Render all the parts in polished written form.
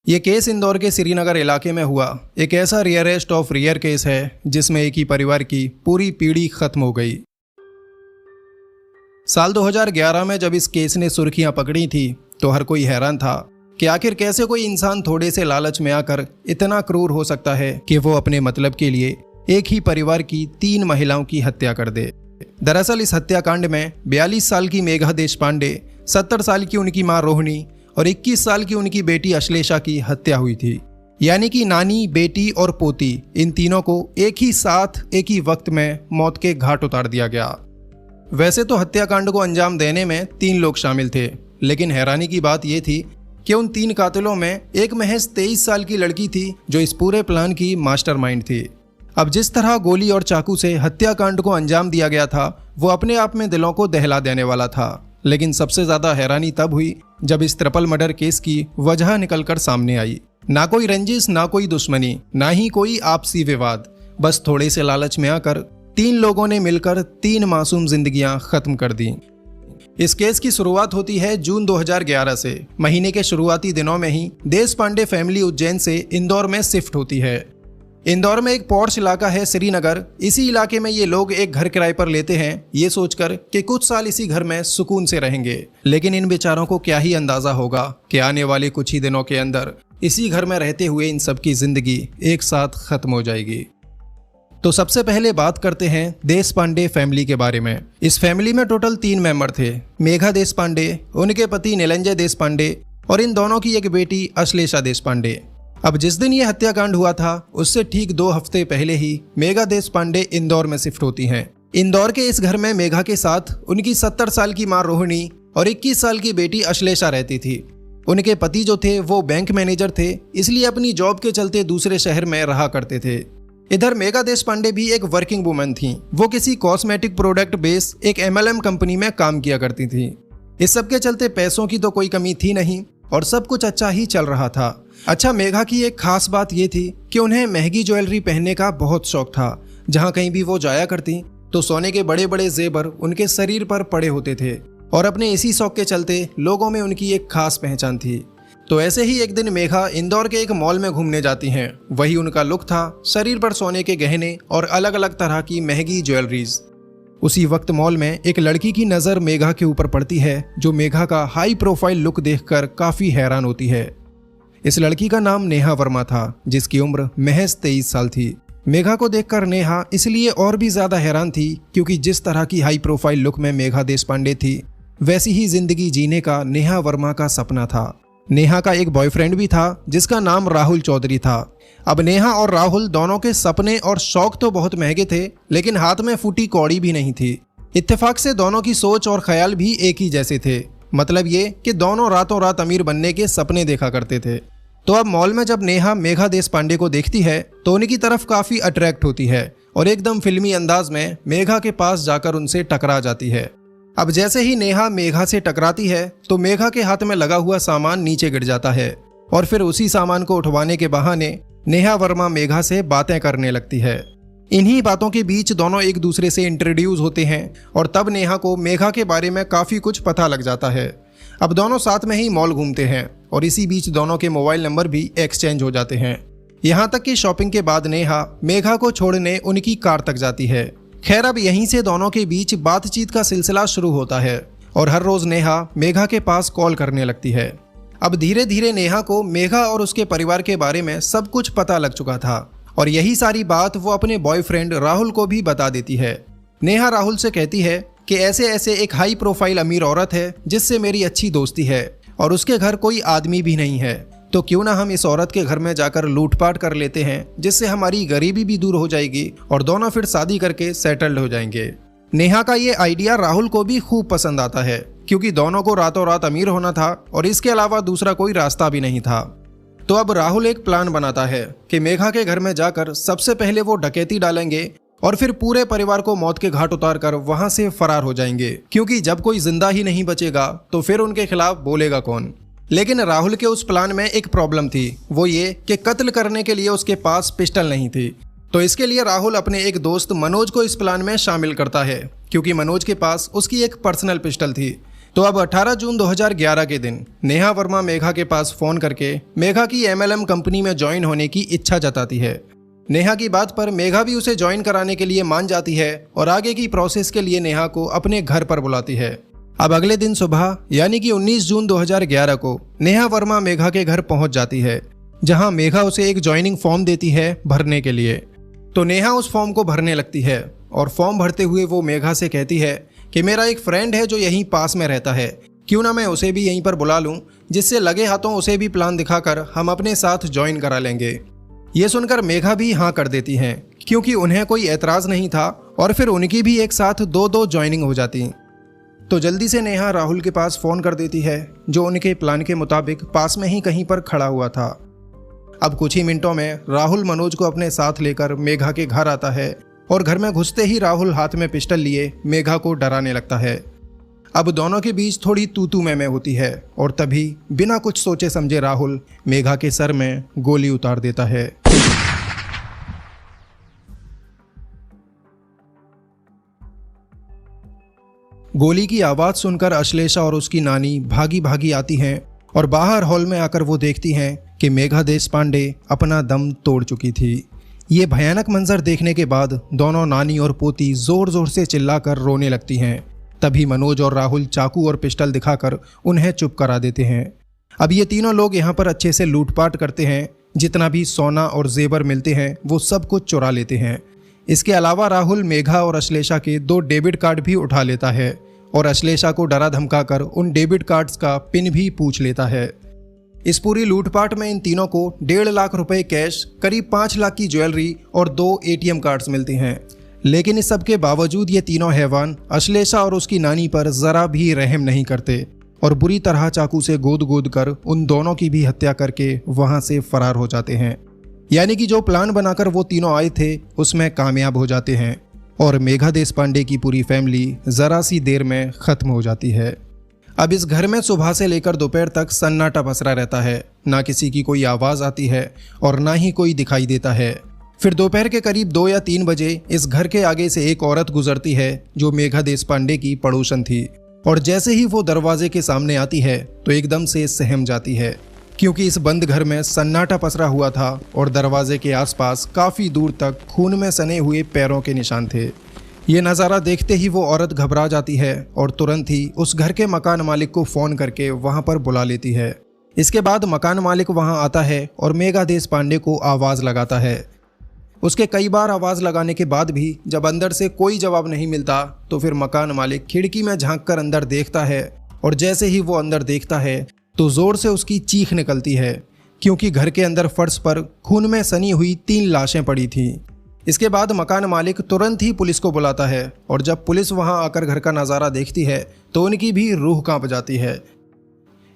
ये केस इंदौर के श्रीनगर इलाके में हुआ एक ऐसा रेयरेस्ट ऑफ रेयर केस है जिसमें एक ही परिवार की पूरी पीढ़ी खत्म हो गई। साल 2011 में जब इस केस ने सुर्खियां पकड़ी थी तो हर कोई हैरान था कि आखिर कैसे कोई इंसान थोड़े से लालच में आकर इतना क्रूर हो सकता है कि वो अपने मतलब के लिए एक ही परिवार की 3 महिलाओं की हत्या कर दे। दरअसल इस हत्याकांड में 42 साल की मेघा देशपांडे, 70 साल की उनकी मां रोहिणी और 21 साल की उनकी बेटी अश्लेषा की हत्या हुई थी। यानी कि नानी, बेटी और पोती, इन तीनों को एक ही साथ एक ही वक्त में मौत के घाट उतार दिया गया। वैसे तो हत्याकांड को अंजाम देने में 3 लोग शामिल थे, लेकिन हैरानी की बात यह थी कि उन 3 कातिलों में एक महज 23 साल की लड़की थी जो इस पूरे प्लान की मास्टरमाइंड थी। अब जिस तरह गोली और चाकू से हत्याकांड को अंजाम दिया गया था वो अपने आप में दिलों को दहला देने वाला था, लेकिन सबसे ज्यादा हैरानी तब हुई जब इस ट्रिपल मर्डर केस की वजह निकलकर सामने आई। ना कोई रंजिश, ना कोई दुश्मनी, ना ही कोई आपसी विवाद, बस थोड़े से लालच में आकर 3 लोगों ने मिलकर 3 मासूम जिंदगियां खत्म कर दी। इस केस की शुरुआत होती है जून 2011 से। महीने के शुरुआती दिनों में ही देशपांडे फैमिली उज्जैन से इंदौर में शिफ्ट होती है। इंदौर में एक पॉश इलाका है श्रीनगर। इसी इलाके में ये लोग एक घर किराए पर लेते हैं, ये सोचकर कि कुछ साल इसी घर में सुकून से रहेंगे। लेकिन इन बेचारों को क्या ही अंदाजा होगा कि आने वाले कुछ ही दिनों के अंदर इसी घर में रहते हुए इन सबकी जिंदगी एक साथ खत्म हो जाएगी। तो सबसे पहले बात करते हैं देशपांडे फैमिली के बारे में। इस फैमिली में टोटल 3 मेंबर थे, मेघा देशपांडे, उनके पति निलंजय देशपांडे और इन दोनों की एक बेटी अश्लेषा देशपांडे। अब जिस दिन ये हत्याकांड हुआ था उससे ठीक 2 हफ्ते पहले ही मेघा देशपांडे इंदौर में शिफ्ट होती हैं। इंदौर के इस घर में मेघा के साथ उनकी 70 साल की मां रोहिणी और 21 साल की बेटी अश्लेषा रहती थी। उनके पति जो थे वो बैंक मैनेजर थे, इसलिए अपनी जॉब के चलते दूसरे शहर में रहा करते थे। इधर मेघा देशपांडे भी एक वर्किंग वुमन थी। वो किसी कॉस्मेटिक प्रोडक्ट बेस एक MLM कंपनी में काम किया करती थी। इस सब के चलते पैसों की तो कोई कमी थी नहीं और सब कुछ अच्छा ही चल रहा था। अच्छा, मेघा की एक खास बात ये थी कि उन्हें महंगी ज्वेलरी पहनने का बहुत शौक था। जहाँ कहीं भी वो जाया करती तो सोने के बड़े बड़े जेवर उनके शरीर पर पड़े होते थे और अपने इसी शौक के चलते लोगों में उनकी एक खास पहचान थी। तो ऐसे ही एक दिन मेघा इंदौर के एक मॉल में घूमने जाती हैं। वही उनका लुक था, शरीर पर सोने के गहने और अलग अलग तरह की महंगी ज्वेलरीज। उसी वक्त मॉल में एक लड़की की नज़र मेघा के ऊपर पड़ती है जो मेघा का हाई प्रोफाइल लुक देखकर काफ़ी हैरान होती है। इस लड़की का नाम नेहा वर्मा था, जिसकी उम्र महज 23 साल थी। मेघा को देखकर नेहा इसलिए और भी ज़्यादा हैरान थी क्योंकि जिस तरह की हाई प्रोफाइल लुक में मेघा देशपांडे थी वैसी ही जिंदगी जीने का नेहा वर्मा का सपना था। नेहा का एक बॉयफ्रेंड भी था जिसका नाम राहुल चौधरी था। अब नेहा और राहुल दोनों के सपने और शौक तो बहुत महंगे थे, लेकिन हाथ में फूटी कौड़ी भी नहीं थी। इत्तेफाक से दोनों की सोच और ख्याल भी एक ही जैसे थे। मतलब ये कि दोनों रातों रात अमीर बनने के सपने देखा करते थे। तो अब मॉल में जब नेहा मेघा देशपांडे को देखती है तो उनकी तरफ काफ़ी अट्रैक्ट होती है और एकदम फिल्मी अंदाज में मेघा के पास जाकर उनसे टकरा जाती है। अब जैसे ही नेहा मेघा से टकराती है तो मेघा के हाथ में लगा हुआ सामान नीचे गिर जाता है और फिर उसी सामान को उठवाने के बहाने नेहा वर्मा मेघा से बातें करने लगती है। इन्हीं बातों के बीच दोनों एक दूसरे से इंट्रोड्यूस होते हैं और तब नेहा को मेघा के बारे में काफ़ी कुछ पता लग जाता है। अब दोनों साथ में ही मॉल घूमते हैं और इसी बीच दोनों के मोबाइल नंबर भी एक्सचेंज हो जाते हैं। यहाँ तक कि शॉपिंग के बाद नेहा मेघा को छोड़ने उनकी कार तक जाती है। खैर, अब यहीं से दोनों के बीच बातचीत का सिलसिला शुरू होता है और हर रोज नेहा मेघा के पास कॉल करने लगती है। अब धीरे धीरे नेहा को मेघा और उसके परिवार के बारे में सब कुछ पता लग चुका था और यही सारी बात वो अपने बॉयफ्रेंड राहुल को भी बता देती है। नेहा राहुल से कहती है कि ऐसे ऐसे एक हाई प्रोफाइल अमीर औरत है जिससे मेरी अच्छी दोस्ती है और उसके घर कोई आदमी भी नहीं है, तो क्यों ना हम इस औरत के घर में जाकर लूटपाट कर लेते हैं, जिससे हमारी गरीबी भी दूर हो जाएगी और दोनों फिर शादी करके सेटल्ड हो जाएंगे। नेहा का ये आइडिया राहुल को भी खूब पसंद आता है क्योंकि दोनों को रातों रात अमीर होना था और इसके अलावा दूसरा कोई रास्ता भी नहीं था। तो अब राहुल एक प्लान बनाता है कि मेघा के घर में जाकर सबसे पहले वो डकैती डालेंगे और फिर पूरे परिवार को मौत के घाट उतार कर वहां से फरार हो जाएंगे, क्योंकि जब कोई जिंदा ही नहीं बचेगा तो फिर उनके खिलाफ बोलेगा कौन। लेकिन राहुल के उस प्लान में एक प्रॉब्लम थी, वो ये कि कत्ल करने के लिए उसके पास पिस्टल नहीं थी। तो इसके लिए राहुल अपने एक दोस्त मनोज को इस प्लान में शामिल करता है, क्योंकि मनोज के पास उसकी एक पर्सनल पिस्टल थी। तो अब 18 जून 2011 के दिन नेहा वर्मा मेघा के पास फोन करके मेघा की MLM कंपनी में ज्वाइन होने की इच्छा जताती है। नेहा की बात पर मेघा भी उसे ज्वाइन कराने के लिए मान जाती है और आगे की प्रोसेस के लिए नेहा को अपने घर पर बुलाती है। अब अगले दिन सुबह यानी कि 19 जून 2011 को नेहा वर्मा मेघा के घर पहुंच जाती है, जहां मेघा उसे एक ज्वाइनिंग फॉर्म देती है भरने के लिए। तो नेहा उस फॉर्म को भरने लगती है और फॉर्म भरते हुए वो मेघा से कहती है कि मेरा एक फ्रेंड है जो यहीं पास में रहता है, क्यों ना मैं उसे भी यहीं पर बुला लूं, जिससे लगे हाथों उसे भी प्लान दिखाकर हम अपने साथ ज्वाइन करा लेंगे। ये सुनकर मेघा भी हाँ कर देती हैं, क्योंकि उन्हें कोई एतराज़ नहीं था और फिर उनकी भी एक साथ दो ज्वाइनिंग हो जाती। तो जल्दी से नेहा राहुल के पास फ़ोन कर देती है, जो उनके प्लान के मुताबिक पास में ही कहीं पर खड़ा हुआ था। अब कुछ ही मिनटों में राहुल मनोज को अपने साथ लेकर मेघा के घर आता है और घर में घुसते ही राहुल हाथ में पिस्टल लिए मेघा को डराने लगता है। अब दोनों के बीच थोड़ी तू मैं होती है और तभी बिना कुछ सोचे समझे राहुल मेघा के सर में गोली उतार देता है। गोली की आवाज़ सुनकर अश्लेषा और उसकी नानी भागी भागी आती हैं और बाहर हॉल में आकर वो देखती हैं कि मेघा देशपांडे अपना दम तोड़ चुकी थी। ये भयानक मंजर देखने के बाद दोनों नानी और पोती जोर जोर से चिल्लाकर रोने लगती हैं। तभी मनोज और राहुल चाकू और पिस्टल दिखाकर उन्हें चुप करा देते हैं। अब ये तीनों लोग यहाँ पर अच्छे से लूटपाट करते हैं, जितना भी सोना और जेवर मिलते हैं वो सब कुछ चुरा लेते हैं। इसके अलावा राहुल मेघा और अश्लेषा के 2 डेबिट कार्ड भी उठा लेता है और अश्लेषा को डरा धमका कर उन डेबिट कार्ड्स का पिन भी पूछ लेता है। इस पूरी लूटपाट में इन तीनों को 1.5 लाख रुपए कैश, करीब 5 लाख की ज्वेलरी और 2 ATM कार्ड्स मिलते हैं। लेकिन इस सब के बावजूद ये तीनों हैवान अश्लेषा और उसकी नानी पर जरा भी रहम नहीं करते और बुरी तरह चाकू से गोद कर उन दोनों की भी हत्या करके वहां से फरार हो जाते हैं। यानी कि जो प्लान बनाकर वो तीनों आए थे उसमें कामयाब हो जाते हैं और मेघा देशपांडे की पूरी फैमिली जरा सी देर में खत्म हो जाती है। अब इस घर में सुबह से लेकर दोपहर तक सन्नाटा पसरा रहता है, ना किसी की कोई आवाज़ आती है और ना ही कोई दिखाई देता है। फिर दोपहर के करीब 2 या 3 बजे इस घर के आगे से एक औरत गुजरती है जो मेघा देशपांडे की पड़ोसन थी और जैसे ही वो दरवाजे के सामने आती है तो एकदम से सहम जाती है, क्योंकि इस बंद घर में सन्नाटा पसरा हुआ था और दरवाजे के आसपास काफ़ी दूर तक खून में सने हुए पैरों के निशान थे। ये नज़ारा देखते ही वो औरत घबरा जाती है और तुरंत ही उस घर के मकान मालिक को फ़ोन करके वहाँ पर बुला लेती है। इसके बाद मकान मालिक वहाँ आता है और मेघा देशपांडे को आवाज़ लगाता है। उसके कई बार आवाज़ लगाने के बाद भी जब अंदर से कोई जवाब नहीं मिलता तो फिर मकान मालिक खिड़की में झांक कर अंदर देखता है और जैसे ही वो अंदर देखता है तो ज़ोर से उसकी चीख निकलती है, क्योंकि घर के अंदर फर्श पर खून में सनी हुई 3 लाशें पड़ी थीं। इसके बाद मकान मालिक तुरंत ही पुलिस को बुलाता है और जब पुलिस वहां आकर घर का नज़ारा देखती है तो उनकी भी रूह कांप जाती है।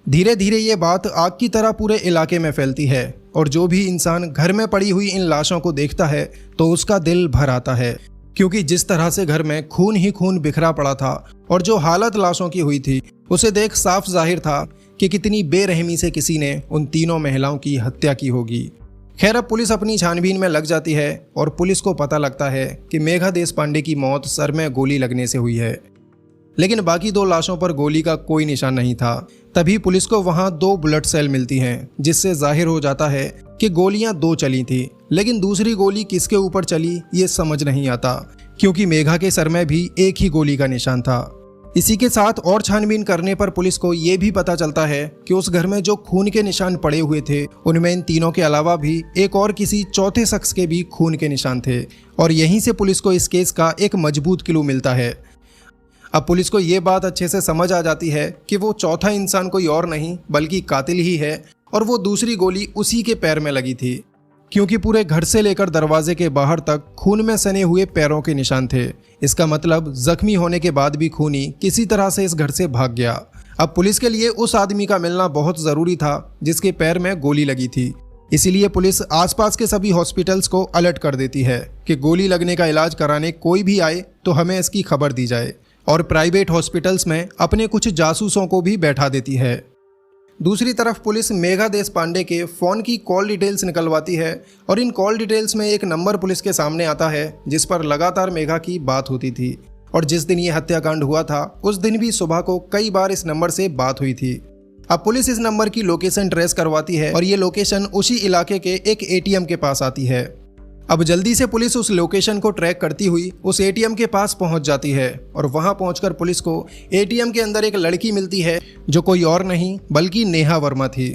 धीरे धीरे ये बात आग की तरह पूरे इलाके में फैलती है और जो भी इंसान घर में पड़ी हुई इन लाशों को देखता है तो उसका दिल भर आता है, क्योंकि जिस तरह से घर में खून ही खून बिखरा पड़ा था और जो हालत लाशों की हुई थी उसे देख साफ जाहिर था कि कितनी बेरहमी से किसी ने उन तीनों महिलाओं की हत्या की होगी। खैर, अब पुलिस अपनी छानबीन में लग जाती है और पुलिस को पता लगता है कि मेघा देशपांडे की मौत सर में गोली लगने से हुई है, लेकिन बाकी 2 लाशों पर गोली का कोई निशान नहीं था। तभी पुलिस को वहां 2 बुलेट सेल मिलती हैं, जिससे जाहिर हो जाता है कि गोलियां 2 चली थी, लेकिन दूसरी गोली किसके ऊपर चली ये समझ नहीं आता, क्योंकि मेघा के सर में भी एक ही गोली का निशान था। इसी के साथ और छानबीन करने पर पुलिस को ये भी पता चलता है कि उस घर में जो खून के निशान पड़े हुए थे उनमें इन तीनों के अलावा भी एक और किसी चौथे शख्स के भी खून के निशान थे और यहीं से पुलिस को इस केस का एक मजबूत क्लू मिलता है। अब पुलिस को ये बात अच्छे से समझ आ जाती है कि वो चौथा इंसान कोई और नहीं बल्कि कातिल ही है और वो दूसरी गोली उसी के पैर में लगी थी, क्योंकि पूरे घर से लेकर दरवाजे के बाहर तक खून में सने हुए पैरों के निशान थे। इसका मतलब जख्मी होने के बाद भी खूनी किसी तरह से इस घर से भाग गया। अब पुलिस के लिए उस आदमी का मिलना बहुत ज़रूरी था जिसके पैर में गोली लगी थी। इसीलिए पुलिस आसपास के सभी हॉस्पिटल्स को अलर्ट कर देती है कि गोली लगने का इलाज कराने कोई भी आए तो हमें इसकी खबर दी जाए, और प्राइवेट हॉस्पिटल्स में अपने कुछ जासूसों को भी बैठा देती है। दूसरी तरफ पुलिस मेघा देशपांडे के फ़ोन की कॉल डिटेल्स निकलवाती है और इन कॉल डिटेल्स में एक नंबर पुलिस के सामने आता है जिस पर लगातार मेघा की बात होती थी। और जिस दिन ये हत्याकांड हुआ था उस दिन भी सुबह को कई बार इस नंबर से बात हुई थी। अब पुलिस इस नंबर की लोकेशन ट्रेस करवाती है और ये लोकेशन उसी इलाके के एक एटीएम के पास आती है। अब जल्दी से पुलिस उस लोकेशन को ट्रैक करती हुई उस एटीएम के पास पहुंच जाती है और वहां पहुंचकर पुलिस को एटीएम के अंदर एक लड़की मिलती है जो कोई और नहीं बल्कि नेहा वर्मा थी।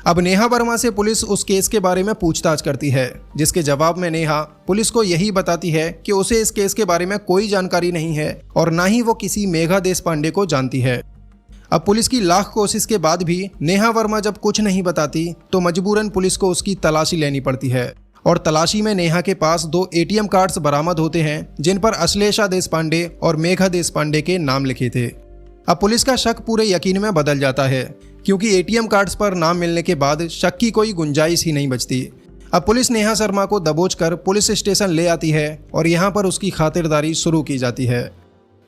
अब नेहा वर्मा से पुलिस उस केस के बारे में पूछताछ करती है, जिसके जवाब में नेहा पुलिस को यही बताती है कि उसे इस केस के बारे में कोई जानकारी नहीं है और ना ही वो किसी मेघा देशपांडे को जानती है। अब पुलिस की लाख कोशिश के बाद भी नेहा वर्मा जब कुछ नहीं बताती तो मजबूरन पुलिस को उसकी तलाशी लेनी पड़ती है और तलाशी में नेहा के पास 2 एटीएम कार्ड्स बरामद होते हैं जिन पर अश्लेषा देशपांडे और मेघा देशपांडे के नाम लिखे थे। अब पुलिस का शक पूरे यकीन में बदल जाता है क्योंकि एटीएम कार्ड्स पर नाम मिलने के बाद शक की कोई गुंजाइश ही नहीं बचती। अब पुलिस नेहा शर्मा को दबोचकर पुलिस स्टेशन ले आती है और यहाँ पर उसकी खातिरदारी शुरू की जाती है।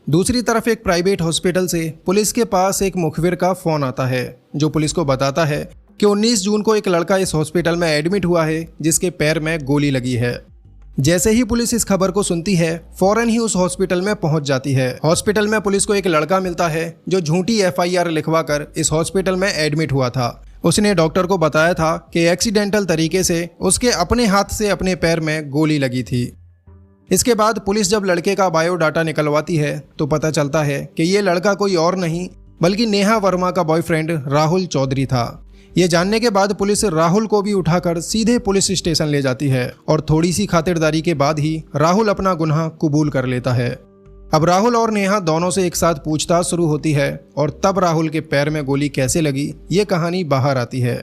दूसरी तरफ एक प्राइवेट हॉस्पिटल से पुलिस के पास एक मुखबिर का फोन आता है जो पुलिस को बताता है कि 19 जून को एक लड़का इस हॉस्पिटल में एडमिट हुआ है जिसके पैर में गोली लगी है। जैसे ही पुलिस इस खबर को सुनती है फौरन ही उस हॉस्पिटल में पहुंच जाती है। हॉस्पिटल में पुलिस को एक लड़का मिलता है जो झूठी FIR लिखवाकर इस हॉस्पिटल में एडमिट हुआ था। उसने डॉक्टर को बताया था कि एक्सीडेंटल तरीके से उसके अपने हाथ से अपने पैर में गोली लगी थी। इसके बाद पुलिस जब लड़के का बायोडाटा निकलवाती है तो पता चलता है कि ये लड़का कोई और नहीं बल्कि नेहा वर्मा का बॉयफ्रेंड राहुल चौधरी था। ये जानने के बाद पुलिस राहुल को भी उठाकर सीधे पुलिस स्टेशन ले जाती है और थोड़ी सी खातिरदारी के बाद ही राहुल अपना गुनाह कबूल कर लेता है। अब राहुल और नेहा दोनों से एक साथ पूछताछ शुरू होती है और तब राहुल के पैर में गोली कैसे लगी ये कहानी बाहर आती है।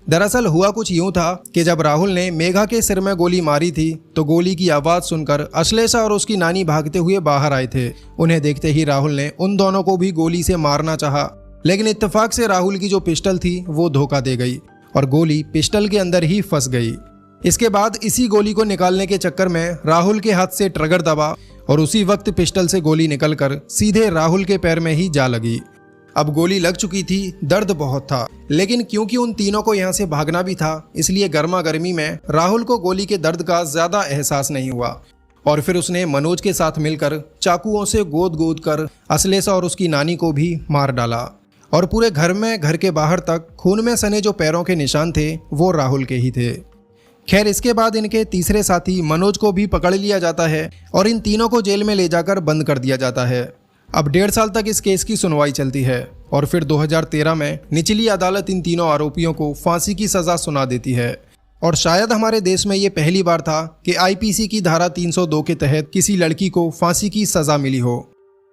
दरअसल हुआ कुछ यूं था कि जब राहुल ने मेघा के सिर में गोली मारी थी तो गोली की आवाज़ सुनकर अश्लेषा और उसकी नानी भागते हुए बाहर आए थे। उन्हें देखते ही राहुल ने उन दोनों को भी गोली से मारना चाहा, लेकिन इत्तेफाक से राहुल की जो पिस्टल थी वो धोखा दे गई और गोली पिस्टल के अंदर ही फंस गई। इसके बाद इसी गोली को निकालने के चक्कर में राहुल के हाथ से ट्रिगर दबा और उसी वक्त पिस्टल से गोली निकलकर सीधे राहुल के पैर में ही जा लगी। अब गोली लग चुकी थी, दर्द बहुत था, लेकिन क्योंकि उन तीनों को यहाँ से भागना भी था इसलिए गर्मा गर्मी में राहुल को गोली के दर्द का ज्यादा एहसास नहीं हुआ और फिर उसने मनोज के साथ मिलकर चाकुओं से गोद गोद कर अश्लेषा और उसकी नानी को भी मार डाला और पूरे घर में घर के बाहर तक खून में सने जो पैरों के निशान थे वो राहुल के ही थे। खैर इसके बाद इनके तीसरे साथी मनोज को भी पकड़ लिया जाता है और इन तीनों को जेल में ले जाकर बंद कर दिया जाता है। अब 1.5 साल तक इस केस की सुनवाई चलती है और फिर 2013 में निचली अदालत इन तीनों आरोपियों को फांसी की सज़ा सुना देती है और शायद हमारे देश में ये पहली बार था कि IPC की धारा 302 के तहत किसी लड़की को फांसी की सज़ा मिली हो।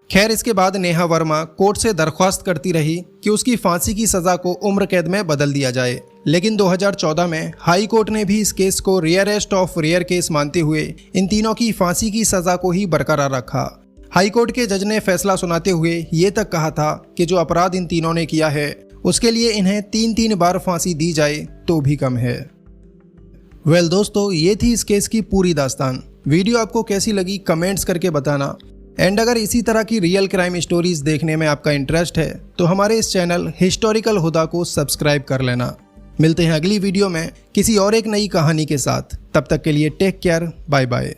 खैर इसके बाद नेहा वर्मा कोर्ट से दरख्वास्त करती रही कि उसकी फांसी की सज़ा को उम्र कैद में बदल दिया जाए, लेकिन 2014 में हाई कोर्ट ने भी इस केस को रेयरेस्ट ऑफ रेयर केस मानते हुए इन तीनों की फांसी की सज़ा को ही बरकरार रखा। हाई कोर्ट के जज ने फैसला सुनाते हुए ये तक कहा था कि जो अपराध इन तीनों ने किया है उसके लिए इन्हें 3-3 बार फांसी दी जाए तो भी कम है। वेल दोस्तों, ये थी इस केस की पूरी दास्तान। वीडियो आपको कैसी लगी कमेंट्स करके बताना एंड अगर इसी तरह की रियल क्राइम स्टोरीज देखने में आपका इंटरेस्ट है तो हमारे इस चैनल हिस्टोरिकल हुदा को सब्सक्राइब कर लेना। मिलते हैं अगली वीडियो में किसी और एक नई कहानी के साथ। तब तक के लिए टेक केयर, बाय बाय।